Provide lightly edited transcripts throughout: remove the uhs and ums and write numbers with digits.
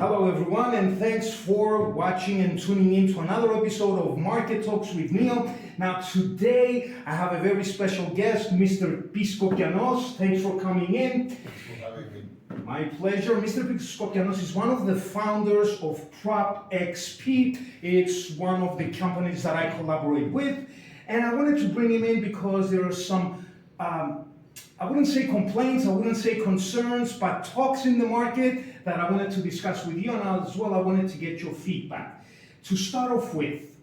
Hello everyone, and thanks for watching and tuning in to another episode of Market Talks with Neil. Now today I have a very special guest, Mr. Piskopianos. Thanks for coming in. Thanks for having me. My pleasure. Mr. Piskopianos is one of the founders of PropXP. It's one of the companies that I collaborate with, and I wanted to bring him in because there are some I wouldn't say complaints, I wouldn't say concerns, but talks in the market that I wanted to discuss with you, and as well I wanted to get your feedback. To start off with,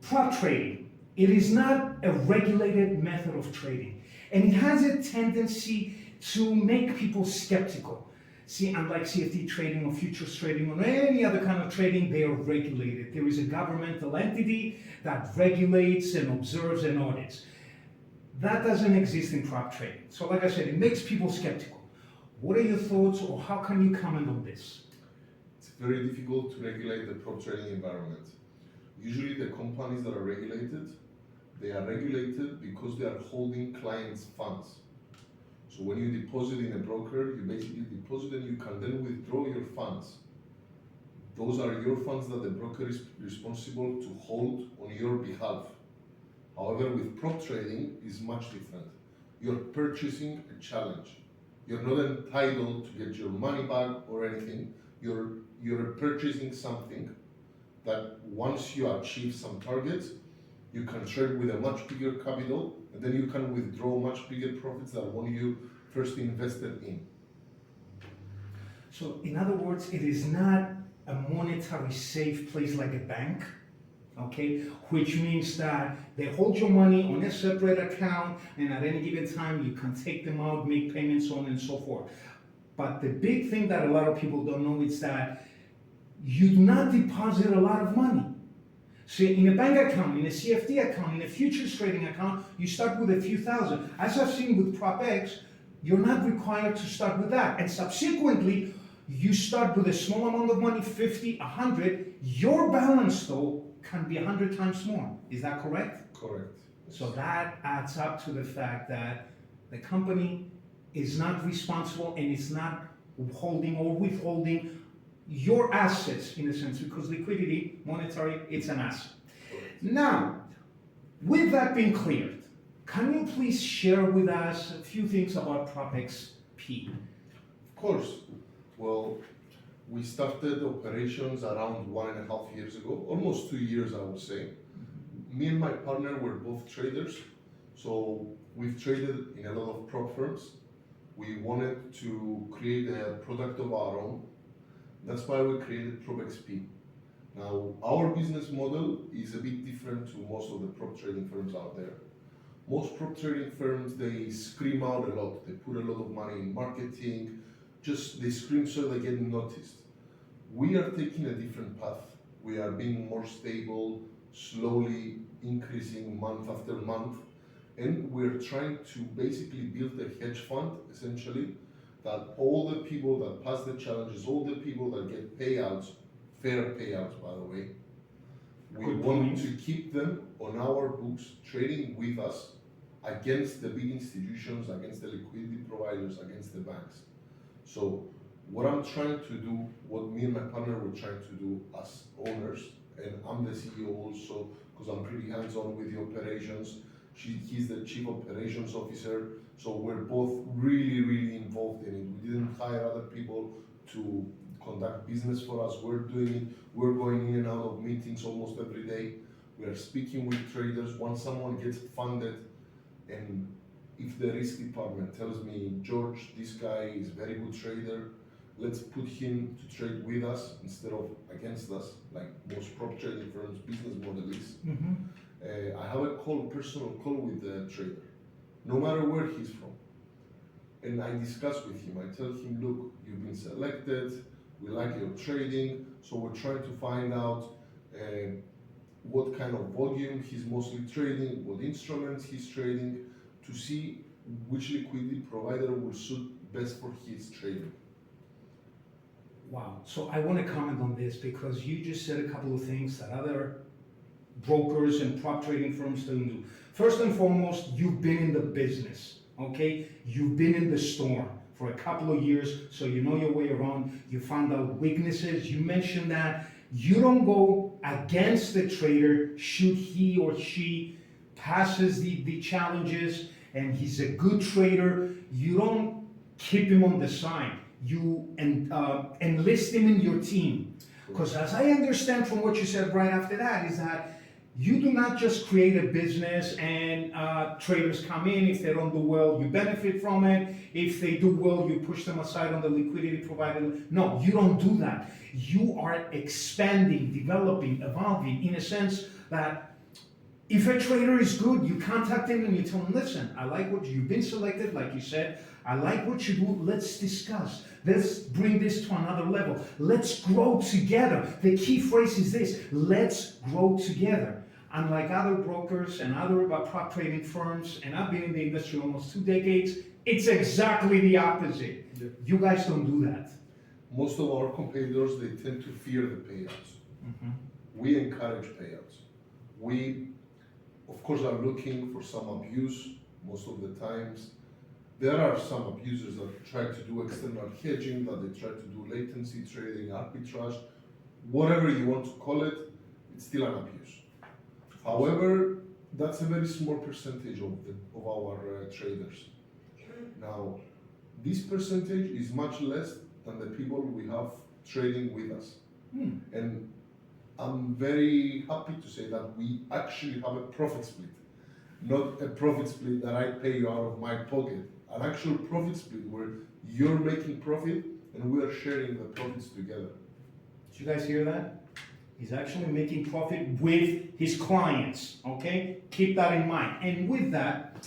prop trading. It is not a regulated method of trading, and it has a tendency to make people skeptical. See, unlike CFD trading or futures trading or any other kind of trading, they are regulated. There is a governmental entity that regulates and observes and audits. That doesn't exist in prop trading. So like I said, it makes people skeptical. What are your thoughts, or how can you comment on this? It's very difficult to regulate the prop trading environment. Usually the companies that are regulated, they are regulated because they are holding clients' funds. So when you deposit in a broker, you basically deposit and you can then withdraw your funds. Those are your funds that the broker is responsible to hold on your behalf. However, with prop trading is much different. You're purchasing a challenge. You're not entitled to get your money back or anything. You're purchasing something that once you achieve some targets, you can trade with a much bigger capital, and then you can withdraw much bigger profits than when you first invested in. So in other words, it is not a monetary safe place like a bank. Okay, which means that they hold your money on a separate account, and at any given time you can take them out, make payments, so on and so forth. But the big thing that a lot of people don't know is that you do not deposit a lot of money. So in a bank account, in a CFD account, in a futures trading account, you start with a few thousand. As I've seen with PropX, you're not required to start with that. And subsequently, you start with a small amount of money, 50, 100. Your balance though can be 100 times more. Is that correct? Correct. So that adds up to the fact that the company is not responsible and is not holding or withholding your assets in a sense, because liquidity, monetary, it's an asset. Correct. Now, with that being cleared, can you please share with us a few things about PropXP? Of course. Well, we started operations around 1.5 years ago, almost 2 years, I would say. Me and my partner were both traders, so we've traded in a lot of prop firms. We wanted to create a product of our own. That's why we created PropXP. Now, our business model is a bit different to most of the prop trading firms out there. Most prop trading firms, they scream out a lot. They put a lot of money in marketing, just they scream so they get noticed. We are taking a different path. We are being more stable, slowly increasing month after month, and we're trying to basically build a hedge fund, essentially, that all the people that pass the challenges, all the people that get payouts, fair payouts by the way, we want to keep them on our books, trading with us against the big institutions, against the liquidity providers, against the banks. So what I'm trying to do, what me and my partner were trying to do as owners, and I'm the CEO also, because I'm pretty hands-on with the operations. He's the chief operations officer, so we're both really involved in it. We didn't hire other people to conduct business for us. We're doing it. We're going in and out of meetings almost every day. We are speaking with traders. Once someone gets funded, and if the risk department tells me, George, this guy is a very good trader, let's put him to trade with us instead of against us, like most prop trading firms' business model is. I have a personal call with the trader, no matter where he's from. And I discuss with him. I tell him, look, you've been selected, we like your trading, so we're trying to find out what kind of volume he's mostly trading, what instruments he's trading, to see which liquidity provider will suit best for his trading. Wow. So I want to comment on this because you just said a couple of things that other brokers and prop trading firms don't do. First and foremost, you've been in the business, okay? You've been in the storm. for a couple of years, so you know your way around. You found out weaknesses. You mentioned that you don't go against the trader should he or she passes the challenges and he's a good trader. You don't keep him on the side. You enlist him in your team. Because as I understand from what you said right after that is that you do not just create a business and traders come in. If they don't do well, you benefit from it. If they do well, you push them aside on the liquidity provided. No, you don't do that. You are expanding, developing, evolving in a sense that if a trader is good, you contact him and you tell him, listen, I like what you've been selected, like you said. I like what you do. Let's discuss. Let's bring this to another level. Let's grow together. The key phrase is this: let's grow together. Unlike other brokers and other prop trading firms, and I've been in the industry almost 2 decades, it's exactly the opposite. Yeah. You guys don't do that. Most of our competitors, they tend to fear the payouts. We encourage payouts. We, of course, are looking for some abuse most of the times. There are some abusers that try to do external hedging, that they try to do latency trading, arbitrage, whatever you want to call it, it's still an abuse. However, that's a very small percentage of our traders. Now, this percentage is much less than the people we have trading with us. And I'm very happy to say that we actually have a profit split. Not a profit split that I pay you out of my pocket. An actual profit split where you're making profit and we are sharing the profits together. Did you guys hear that? He's actually making profit with his clients, okay? Keep that in mind. And with that,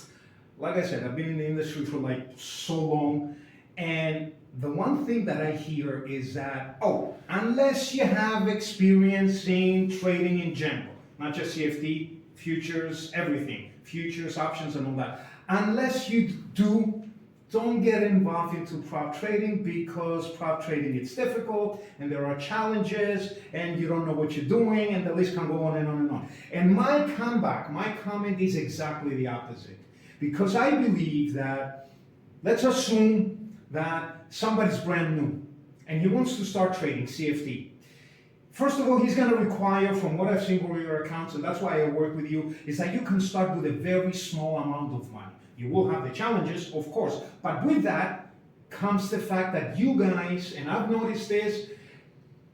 like I said, I've been in the industry for like so long, and the one thing that I hear is that, oh, unless you have experience in trading in general, not just CFD, futures, everything, futures, options, and all that, unless you do, don't get involved into prop trading, because prop trading is difficult and there are challenges and you don't know what you're doing, and the list can go on and on and on. And my comeback, my comment is exactly the opposite. Because I believe that, let's assume that somebody's brand new and he wants to start trading CFD. First of all, he's going to require, from what I've seen with your accounts, and that's why I work with you, is that you can start with a very small amount of money. You will have the challenges, of course, but with that comes the fact that you guys, and I've noticed this,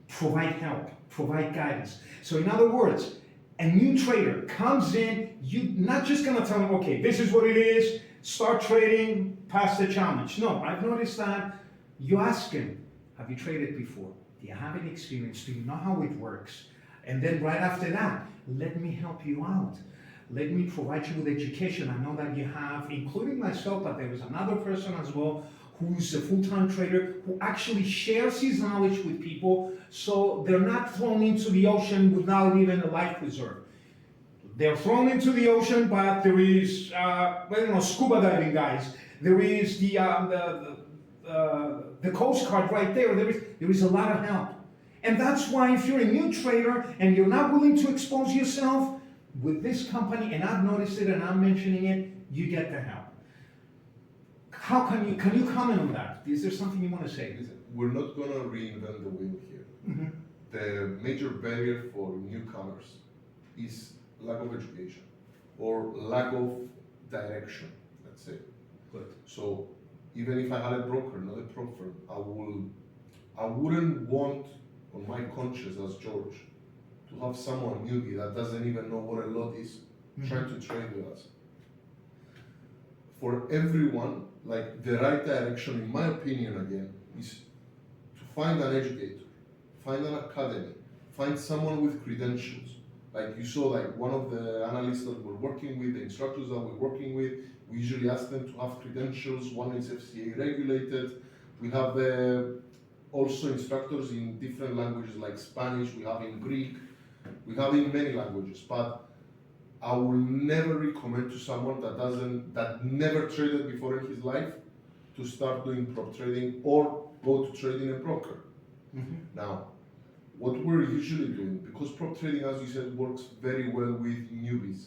provide help, provide guidance. So in other words, a new trader comes in, you're not just going to tell him, okay, this is what it is, start trading, pass the challenge. No, I've noticed that you ask him, have you traded before? Do you have any experience? Do you know how it works? And then right after that, let me help you out. Let me provide you with education. I know that you have, including myself, but there is another person as well who's a full-time trader who actually shares his knowledge with people, so they're not thrown into the ocean without even a life preserve. They're thrown into the ocean, but there is, scuba diving guys. There is the Coast Guard right there. There is a lot of help. And that's why if you're a new trader and you're not willing to expose yourself, with this company, and I've noticed it and I'm mentioning it, you get the help. How can you comment on that? Is there something you want to say? Listen, we're not going to reinvent the wheel here. The major barrier for newcomers is lack of education or lack of direction, let's say. Good. So even if I had a broker, not a prop firm, I wouldn't want on my conscience as George to have someone newbie that doesn't even know what a lot is trying to trade with us. For everyone, like the right direction, in my opinion, again, is to find an educator, find an academy, find someone with credentials. Like you saw, like one of the analysts that we're working with, the instructors that we're working with, we usually ask them to have credentials. One is FCA regulated. We have also instructors in different languages like Spanish, we have in Greek, we have in many languages, but I will never recommend to someone that never traded before in his life to start doing prop trading or go to trading a broker. Now, what we're usually doing, because prop trading, as you said, works very well with newbies,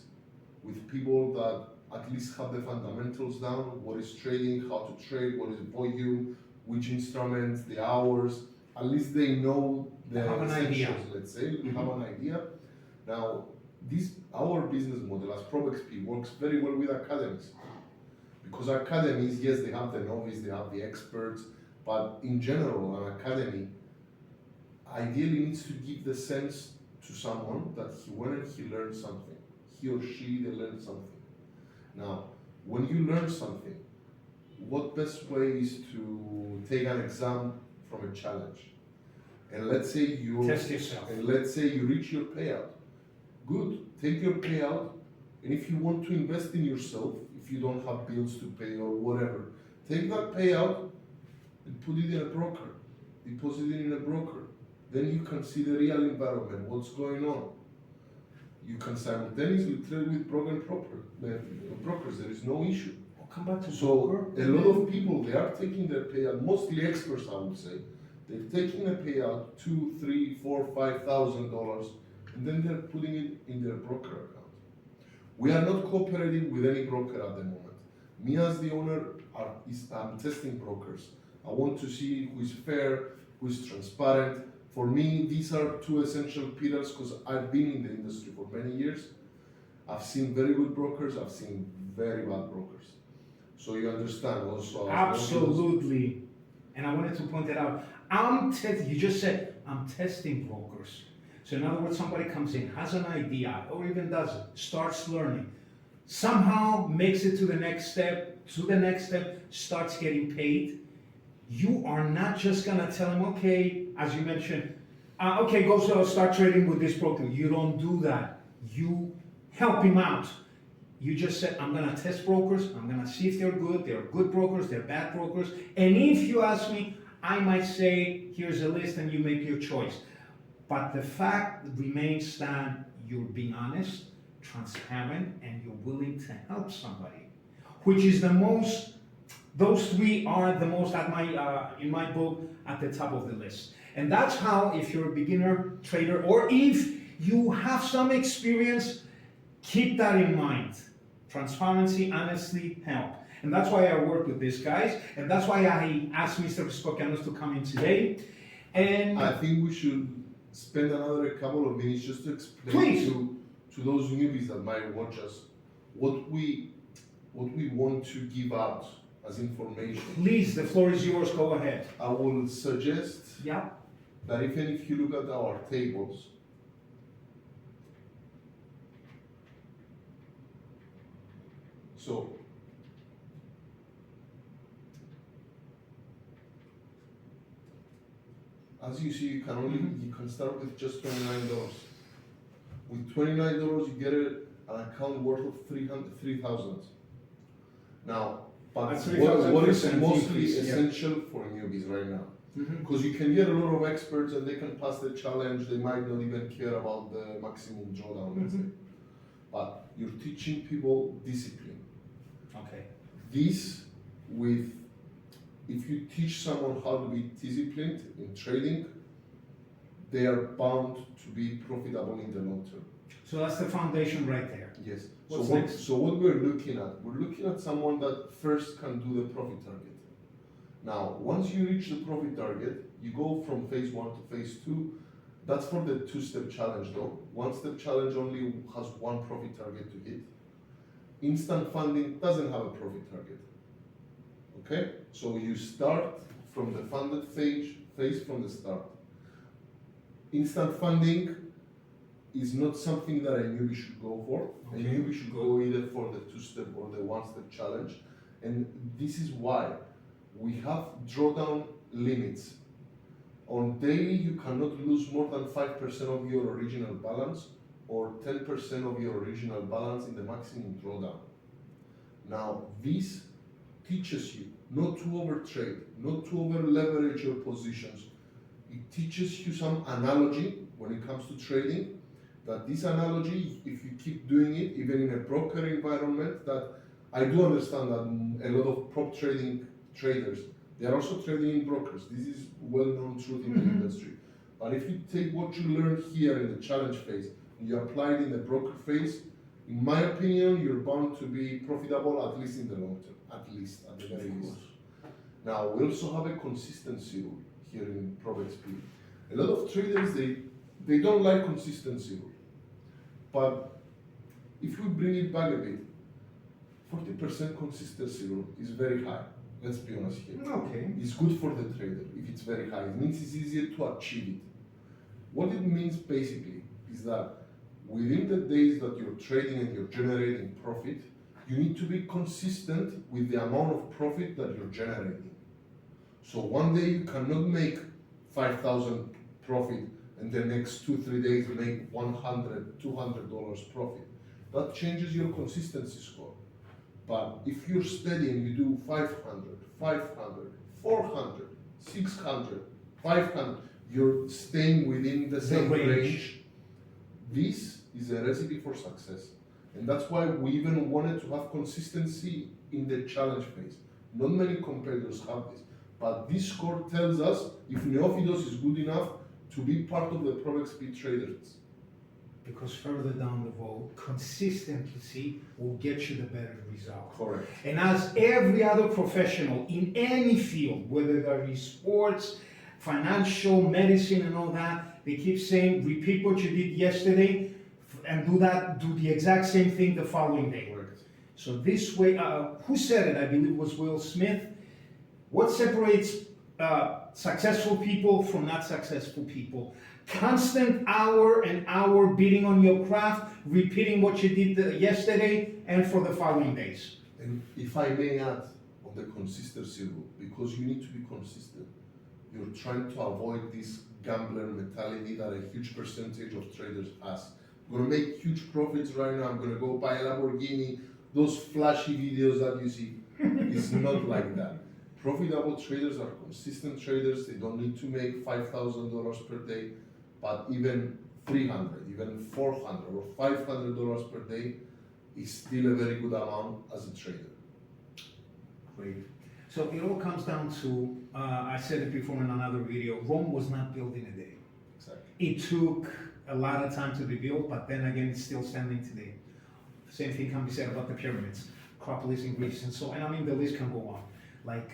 with people that at least have the fundamentals down, what is trading, how to trade, what is volume, which instruments, the hours, at least they know the Have an essentials, idea. let's say, we have an idea. Now, our business model as PropXP works very well with academies. Because academies, yes, they have the novice, they have the experts, but in general, an academy ideally needs to give the sense to someone that he went and he learned something. He or she, they learned something. Now, when you learn something, what best way is to take an exam from a challenge? And let's say you Test yourself. And let's say you reach your payout. Good, take your payout, and if you want to invest in yourself, if you don't have bills to pay or whatever, take that payout and put it in a broker, deposit it in a broker. Then you can see the real environment, what's going on. You can simultaneously trade with brokers, there is no issue. We'll come back to So broker. a lot of people, they are taking their payout, mostly experts I would say, they're taking a payout, $2,000, $3,000, $4,000, $5,000, and then they're putting it in their broker account. We are not cooperating with any broker at the moment. Me as the owner, I'm testing brokers. I want to see who is fair, who is transparent. For me, these are two essential pillars because I've been in the industry for many years. I've seen very good brokers, I've seen very bad brokers. So you understand also. Absolutely. And I wanted to point it out. You just said, I'm testing brokers. So in other words, somebody comes in, has an idea, or even doesn't, starts learning, somehow makes it to the next step, starts getting paid. You are not just gonna tell him, okay, as you mentioned, okay, go start trading with this broker. You don't do that. You help him out. You just said, I'm gonna test brokers, I'm gonna see if they're good brokers, they're bad brokers. And if you ask me, I might say, here's a list and you make your choice. But the fact remains that you're being honest, transparent, and you're willing to help somebody, which is those three are the most in my book, at the top of the list. And that's how, if you're a beginner trader, or if you have some experience, keep that in mind. Transparency, honesty, help. And that's why I work with these guys, and that's why I asked Mr. Piskopianos to come in today. And I think we should spend another couple of minutes just to explain to those newbies that might watch us what we want to give out as information. Please, the floor is yours, go ahead. I will suggest Yeah. that even if you look at our tables, so as you see, you can start with just $29. With $29, you get an account worth of 3,000. Now, but That's what is 3,000% mostly increase, yeah. essential for newbies right now? Mm-hmm. Because you can get a lot of experts and they can pass the challenge, they might not even care about the maximum drawdown, let's say. But you're teaching people discipline. Okay. If you teach someone how to be disciplined in trading, they are bound to be profitable in the long term. So that's the foundation right there. Yes. What's so next? So what we're looking at someone that first can do the profit target. Now, once you reach the profit target, you go from phase 1 to phase 2. That's for the 2-step challenge though. 1-step challenge only has one profit target to hit. Instant funding doesn't have a profit target. Okay? So you start from the funded phase from the start. Instant funding is not something that a newbie should go for. Okay. A newbie should go either for the 2-step or the 1-step challenge. And this is why we have drawdown limits. On daily, you cannot lose more than 5% of your original balance or 10% of your original balance in the maximum drawdown. Now, this teaches you not to overtrade, not to over leverage your positions. It teaches you some analogy when it comes to trading, that this analogy, if you keep doing it, even in a broker environment, that I do understand that a lot of prop trading traders, they are also trading in brokers. This is well-known truth in the industry. But if you take what you learned here in the challenge phase and you apply it in the broker phase, in my opinion, you're bound to be profitable at least in the long term, at the very least. Now, we also have a consistency rule here in PropXP. A lot of traders, they don't like consistency rule. But if we bring it back a bit, 40% consistency rule is very high. Let's be honest here. Okay. It's good for the trader if it's very high. It means it's easier to achieve it. What it means basically is that within the days that you're trading and you're generating profit, you need to be consistent with the amount of profit that you're generating. So one day you cannot make 5,000 profit and the next 2-3 days make $100, $200 profit. That changes your consistency score. But if you're steady and you do 500, 500, 400, 600, 500, you're staying within the same range. This is a recipe for success. And that's why we even wanted to have consistency in the challenge phase. Not many competitors have this. But this score tells us if Neophytos is good enough to be part of the PropXP traders. Because further down the road, consistency will get you the better result. Correct. And as every other professional in any field, whether that is sports, financial, medicine, and all that, they keep saying, repeat what you did yesterday and do the exact same thing the following day. Correct. So this way, who said it? I believe it was Will Smith. What separates successful people from not successful people? Constant hour and hour beating on your craft, repeating what you did yesterday and for the following days. And if I may add on the consistency rule, because you need to be consistent, you're trying to avoid this gambler mentality that a huge percentage of traders has. I'm gonna make huge profits right now, I'm gonna go buy a Lamborghini, those flashy videos that you see. It's not like that. Profitable traders are consistent traders, they don't need to make $5,000 per day, but even $300, even $400 or $500 per day is still a very good amount as a trader. Great. So it all comes down to, I said it before in another video, Rome was not built in a day. Exactly. It took a lot of time to be built, but then again, it's still standing today. Same thing can be said about the pyramids, Acropolis in Greece, and so, and I mean, the list can go on. Like,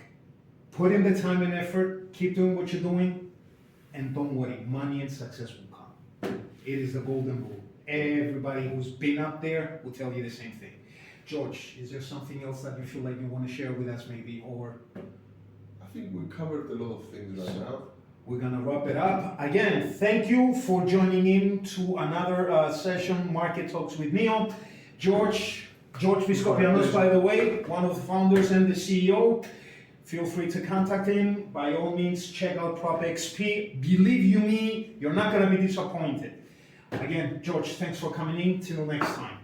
put in the time and effort, keep doing what you're doing, and don't worry, money and success will come. It is the golden rule. Everybody who's been up there will tell you the same thing. George, is there something else that you feel like you want to share with us maybe, or? I think we covered a lot of things right now. We're gonna wrap it up. Again, thank you for joining in to another session, Market Talks with Neo. George Piskopianos, by the way, one of the founders and the CEO. Feel free to contact him. By all means, check out PropXP. Believe you me, you're not gonna be disappointed. Again, George, thanks for coming in. Till next time.